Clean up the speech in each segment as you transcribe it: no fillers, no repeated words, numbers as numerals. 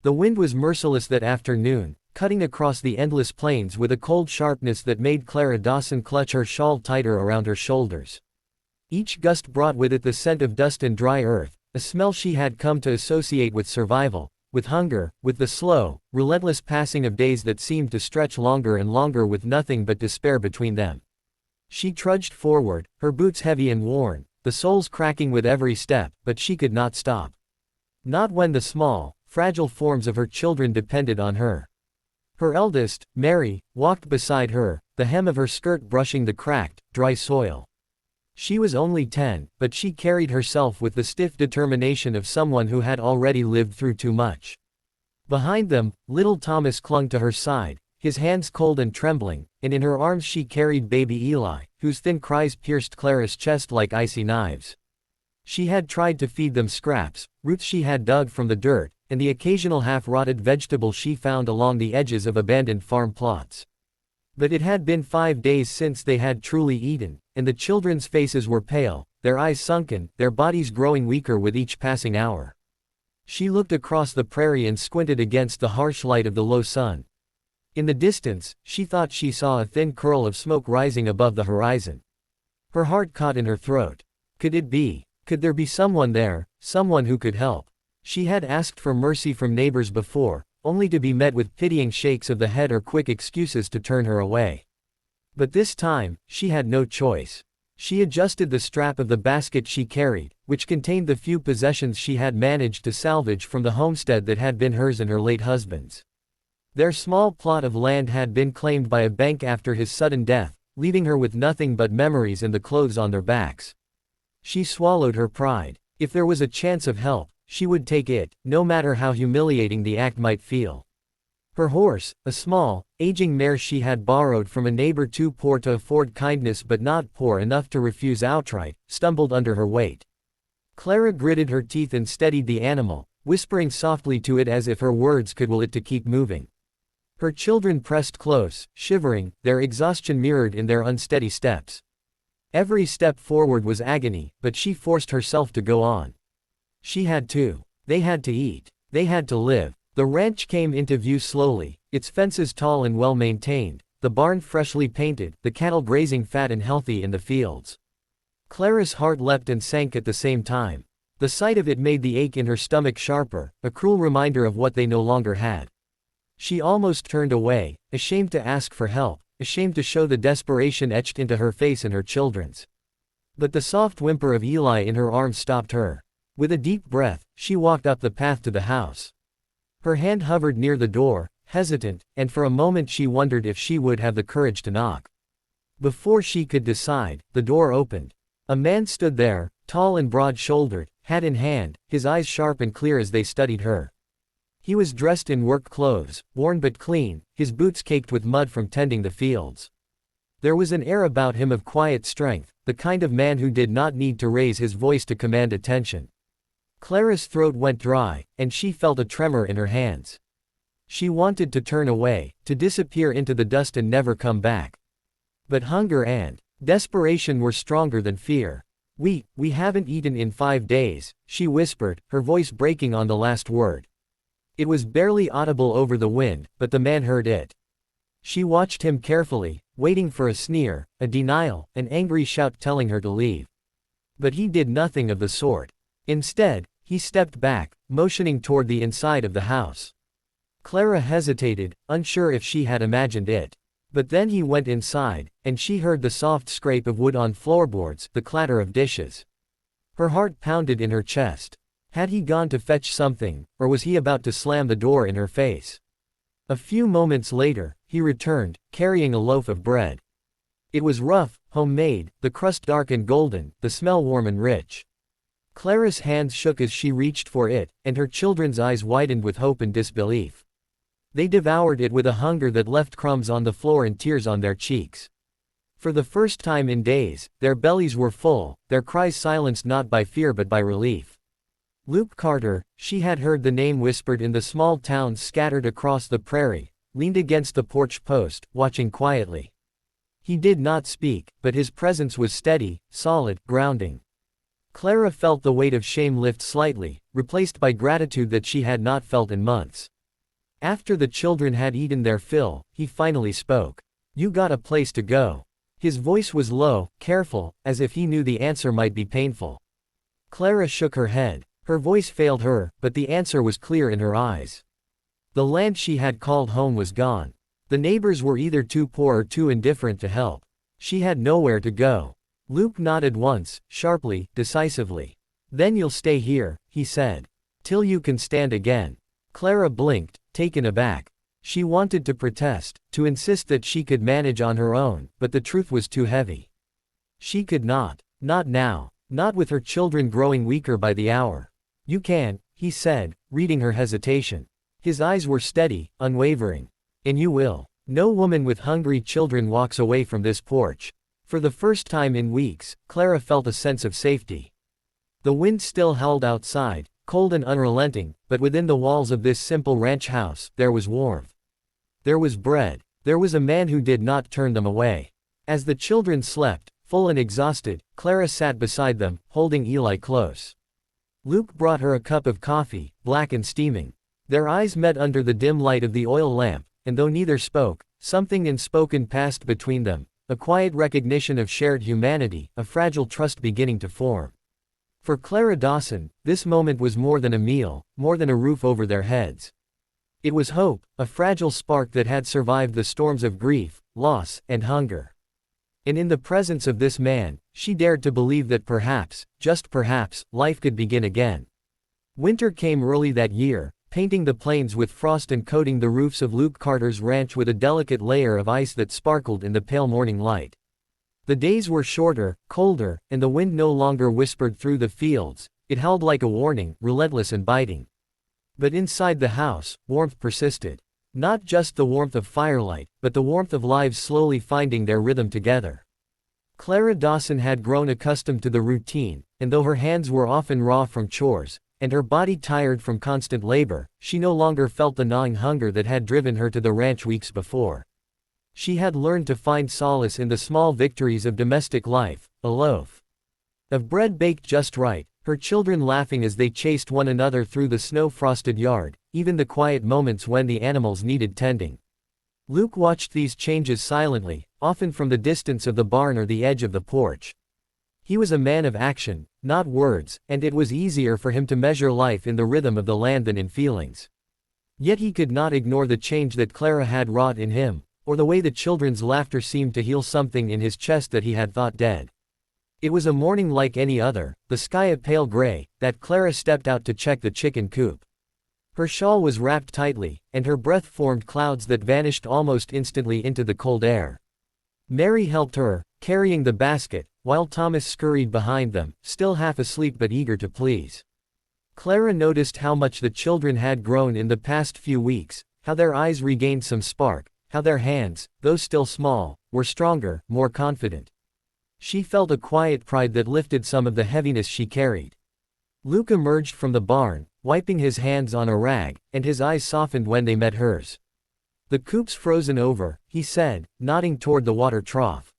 The wind was merciless that afternoon, cutting across the endless plains with a cold sharpness that made Clara Dawson clutch her shawl tighter around her shoulders. Each gust brought with it the scent of dust and dry earth, a smell she had come to associate with survival, with hunger, with the slow, relentless passing of days that seemed to stretch longer and longer with nothing but despair between them. She trudged forward, her boots heavy and worn, the soles cracking with every step, but she could not stop. Not when the small, fragile forms of her children depended on her. Her eldest, Mary, walked beside her, the hem of her skirt brushing the cracked, dry soil. She was only 10, but she carried herself with the stiff determination of someone who had already lived through too much. Behind them, little Thomas clung to her side, his hands cold and trembling, and in her arms she carried baby Eli, whose thin cries pierced Clara's chest like icy knives. She had tried to feed them scraps, roots she had dug from the dirt, and the occasional half-rotted vegetables she found along the edges of abandoned farm plots. But it had been 5 days since they had truly eaten, and the children's faces were pale, their eyes sunken, their bodies growing weaker with each passing hour. She looked across the prairie and squinted against the harsh light of the low sun. In the distance, she thought she saw a thin curl of smoke rising above the horizon. Her heart caught in her throat. Could it be? Could there be someone there, someone who could help? She had asked for mercy from neighbors before, only to be met with pitying shakes of the head or quick excuses to turn her away. But this time, she had no choice. She adjusted the strap of the basket she carried, which contained the few possessions she had managed to salvage from the homestead that had been hers and her late husband's. Their small plot of land had been claimed by a bank after his sudden death, leaving her with nothing but memories and the clothes on their backs. She swallowed her pride. If there was a chance of help, she would take it, no matter how humiliating the act might feel. Her horse, a small, aging mare she had borrowed from a neighbor too poor to afford kindness but not poor enough to refuse outright, stumbled under her weight. Clara gritted her teeth and steadied the animal, whispering softly to it as if her words could will it to keep moving. Her children pressed close, shivering, their exhaustion mirrored in their unsteady steps. Every step forward was agony, but she forced herself to go on. She had to. They had to eat. They had to live. The ranch came into view slowly, its fences tall and well maintained, the barn freshly painted, the cattle grazing fat and healthy in the fields. Clara's heart leapt and sank at the same time. The sight of it made the ache in her stomach sharper, a cruel reminder of what they no longer had. She almost turned away, ashamed to ask for help, ashamed to show the desperation etched into her face and her children's. But the soft whimper of Eli in her arms stopped her. With a deep breath, she walked up the path to the house. Her hand hovered near the door, hesitant, and for a moment she wondered if she would have the courage to knock. Before she could decide, the door opened. A man stood there, tall and broad-shouldered, hat in hand, his eyes sharp and clear as they studied her. He was dressed in work clothes, worn but clean, his boots caked with mud from tending the fields. There was an air about him of quiet strength, the kind of man who did not need to raise his voice to command attention. Clara's throat went dry, and she felt a tremor in her hands. She wanted to turn away, to disappear into the dust and never come back. But hunger and desperation were stronger than fear. We haven't eaten in 5 days, she whispered, her voice breaking on the last word. It was barely audible over the wind, but the man heard it. She watched him carefully, waiting for a sneer, a denial, an angry shout telling her to leave. But he did nothing of the sort. Instead, he stepped back, motioning toward the inside of the house. Clara hesitated, unsure if she had imagined it. But then he went inside, and she heard the soft scrape of wood on floorboards, the clatter of dishes. Her heart pounded in her chest. Had he gone to fetch something, or was he about to slam the door in her face? A few moments later, he returned, carrying a loaf of bread. It was rough, homemade, the crust dark and golden, the smell warm and rich. Clara's hands shook as she reached for it, and her children's eyes widened with hope and disbelief. They devoured it with a hunger that left crumbs on the floor and tears on their cheeks. For the first time in days, their bellies were full, their cries silenced not by fear but by relief. Luke Carter, she had heard the name whispered in the small towns scattered across the prairie, leaned against the porch post, watching quietly. He did not speak, but his presence was steady, solid, grounding. Clara felt the weight of shame lift slightly, replaced by gratitude that she had not felt in months. After the children had eaten their fill, he finally spoke. "You got a place to go." His voice was low, careful, as if he knew the answer might be painful. Clara shook her head. Her voice failed her, but the answer was clear in her eyes. The land she had called home was gone. The neighbors were either too poor or too indifferent to help. She had nowhere to go. Luke nodded once, sharply, decisively. "Then you'll stay here," he said. "Till you can stand again." Clara blinked, taken aback. She wanted to protest, to insist that she could manage on her own, but the truth was too heavy. She could not. Not now. Not with her children growing weaker by the hour. "You can," he said, reading her hesitation. His eyes were steady, unwavering. "And you will." No woman with hungry children walks away from this porch. For the first time in weeks, Clara felt a sense of safety. The wind still howled outside, cold and unrelenting, but within the walls of this simple ranch house, there was warmth. There was bread. There was a man who did not turn them away. As the children slept, full and exhausted, Clara sat beside them, holding Eli close. Luke brought her a cup of coffee, black and steaming. Their eyes met under the dim light of the oil lamp, and though neither spoke, something unspoken passed between them, a quiet recognition of shared humanity, a fragile trust beginning to form. For Clara Dawson, this moment was more than a meal, more than a roof over their heads. It was hope, a fragile spark that had survived the storms of grief, loss, and hunger. And in the presence of this man, she dared to believe that perhaps, just perhaps, life could begin again. Winter came early that year, painting the plains with frost and coating the roofs of Luke Carter's ranch with a delicate layer of ice that sparkled in the pale morning light. The days were shorter, colder, and the wind no longer whispered through the fields, it howled like a warning, relentless and biting. But inside the house, warmth persisted. Not just the warmth of firelight, but the warmth of lives slowly finding their rhythm together. Clara Dawson had grown accustomed to the routine, and though her hands were often raw from chores, and her body tired from constant labor, she no longer felt the gnawing hunger that had driven her to the ranch weeks before. She had learned to find solace in the small victories of domestic life, a loaf of bread baked just right, her children laughing as they chased one another through the snow-frosted yard, even the quiet moments when the animals needed tending. Luke watched these changes silently, often from the distance of the barn or the edge of the porch. He was a man of action, not words, and it was easier for him to measure life in the rhythm of the land than in feelings. Yet he could not ignore the change that Clara had wrought in him, or the way the children's laughter seemed to heal something in his chest that he had thought dead. It was a morning like any other, the sky a pale gray, that Clara stepped out to check the chicken coop. Her shawl was wrapped tightly, and her breath formed clouds that vanished almost instantly into the cold air. Mary helped her, carrying the basket, while Thomas scurried behind them, still half asleep but eager to please. Clara noticed how much the children had grown in the past few weeks, how their eyes regained some spark, how their hands, though still small, were stronger, more confident. She felt a quiet pride that lifted some of the heaviness she carried. Luke emerged from the barn, wiping his hands on a rag, and his eyes softened when they met hers. "The coop's frozen over," he said, nodding toward the water trough.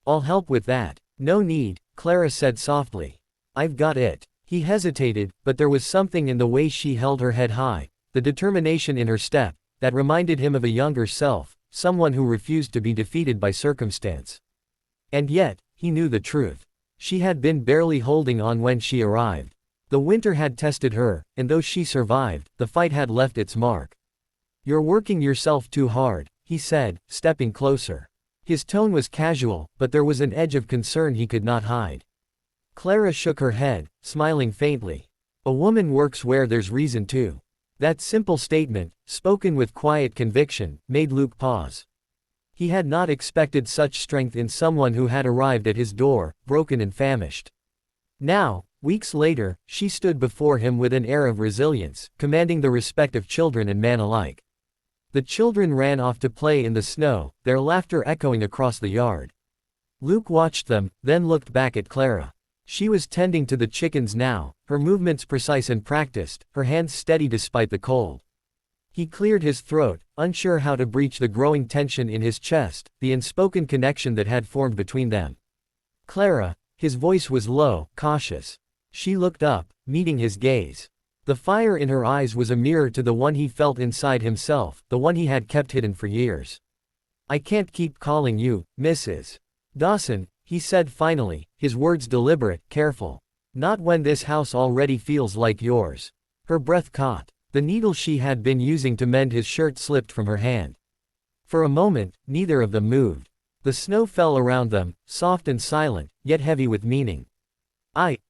"I'll help with that." "No need," Clara said softly. "I've got it." He hesitated, but there was something in the way she held her head high, the determination in her step, that reminded him of a younger self, someone who refused to be defeated by circumstance. And yet, he knew the truth. She had been barely holding on when she arrived. The winter had tested her, and though she survived, the fight had left its mark. "You're working yourself too hard," he said, stepping closer. His tone was casual, but there was an edge of concern he could not hide. Clara shook her head, smiling faintly. "A woman works where there's reason to." That simple statement, spoken with quiet conviction, made Luke pause. He had not expected such strength in someone who had arrived at his door, broken and famished. Now, weeks later, she stood before him with an air of resilience, commanding the respect of children and man alike. The children ran off to play in the snow, their laughter echoing across the yard. Luke watched them, then looked back at Clara. She was tending to the chickens now, her movements precise and practiced, her hands steady despite the cold. He cleared his throat, unsure how to breach the growing tension in his chest, the unspoken connection that had formed between them. "Clara," his voice was low, cautious. She looked up, meeting his gaze. The fire in her eyes was a mirror to the one he felt inside himself, the one he had kept hidden for years. "I can't keep calling you, Mrs. Dawson," he said finally, his words deliberate, careful. "Not when this house already feels like yours." Her breath caught. The needle she had been using to mend his shirt slipped from her hand. For a moment, neither of them moved. The snow fell around them, soft and silent, yet heavy with meaning.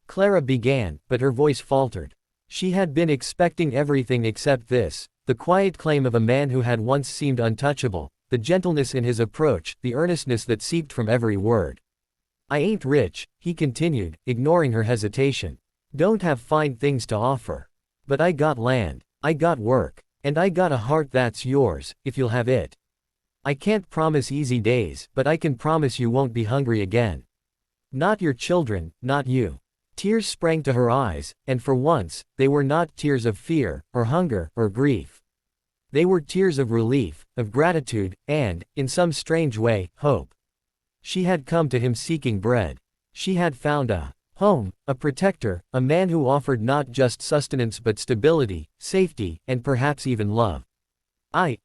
Clara began, but her voice faltered. She had been expecting everything except this, the quiet claim of a man who had once seemed untouchable, the gentleness in his approach, the earnestness that seeped from every word. "I ain't rich," he continued, ignoring her hesitation. "Don't have fine things to offer. But I got land, I got work, and I got a heart that's yours, if you'll have it. I can't promise easy days, but I can promise you won't be hungry again. Not your children, not you." Tears sprang to her eyes, and for once, they were not tears of fear, or hunger, or grief. They were tears of relief, of gratitude, and, in some strange way, hope. She had come to him seeking bread. She had found a home, a protector, a man who offered not just sustenance but stability, safety, and perhaps even love.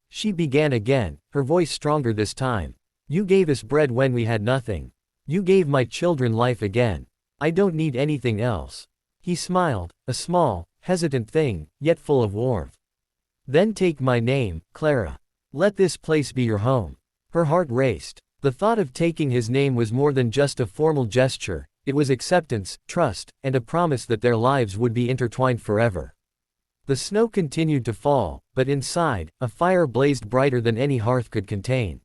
She began again, her voice stronger this time. "You gave us bread when we had nothing. You gave my children life again. I don't need anything else." He smiled, a small, hesitant thing, yet full of warmth. "Then take my name, Clara. Let this place be your home." Her heart raced. The thought of taking his name was more than just a formal gesture, it was acceptance, trust, and a promise that their lives would be intertwined forever. The snow continued to fall, but inside, a fire blazed brighter than any hearth could contain.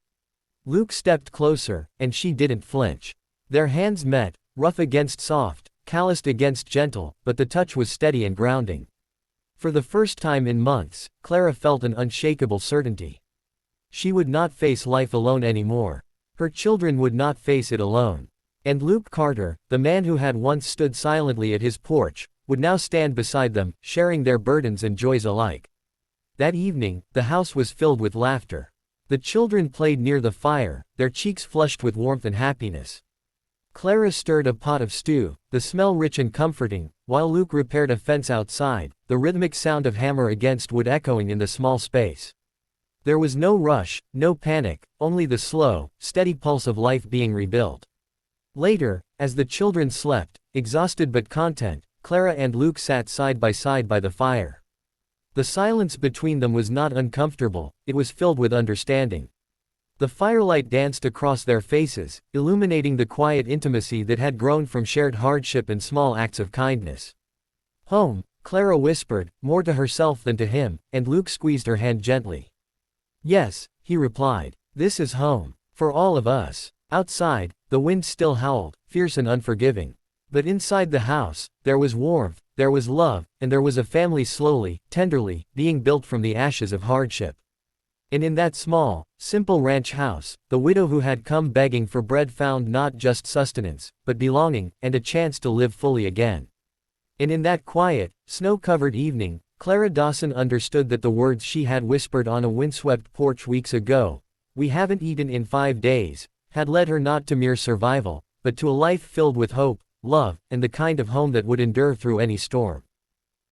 Luke stepped closer, and she didn't flinch. Their hands met, rough against soft, calloused against gentle, but the touch was steady and grounding. For the first time in months, Clara felt an unshakable certainty. She would not face life alone anymore. Her children would not face it alone. And Luke Carter, the man who had once stood silently at his porch, would now stand beside them, sharing their burdens and joys alike. That evening, the house was filled with laughter. The children played near the fire, their cheeks flushed with warmth and happiness. Clara stirred a pot of stew, the smell rich and comforting, while Luke repaired a fence outside, the rhythmic sound of hammer against wood echoing in the small space. There was no rush, no panic, only the slow, steady pulse of life being rebuilt. Later, as the children slept, exhausted but content, Clara and Luke sat side by the fire. The silence between them was not uncomfortable, it was filled with understanding. The firelight danced across their faces, illuminating the quiet intimacy that had grown from shared hardship and small acts of kindness. "Home," Clara whispered, more to herself than to him, and Luke squeezed her hand gently. "Yes," he replied. "This is home. For all of us." Outside, the wind still howled, fierce and unforgiving. But inside the house, there was warmth, there was love, and there was a family slowly, tenderly, being built from the ashes of hardship. And in that small, simple ranch house, the widow who had come begging for bread found not just sustenance, but belonging, and a chance to live fully again. And in that quiet, snow-covered evening, Clara Dawson understood that the words she had whispered on a windswept porch weeks ago, "We haven't eaten in 5 days," had led her not to mere survival, but to a life filled with hope, love, and the kind of home that would endure through any storm.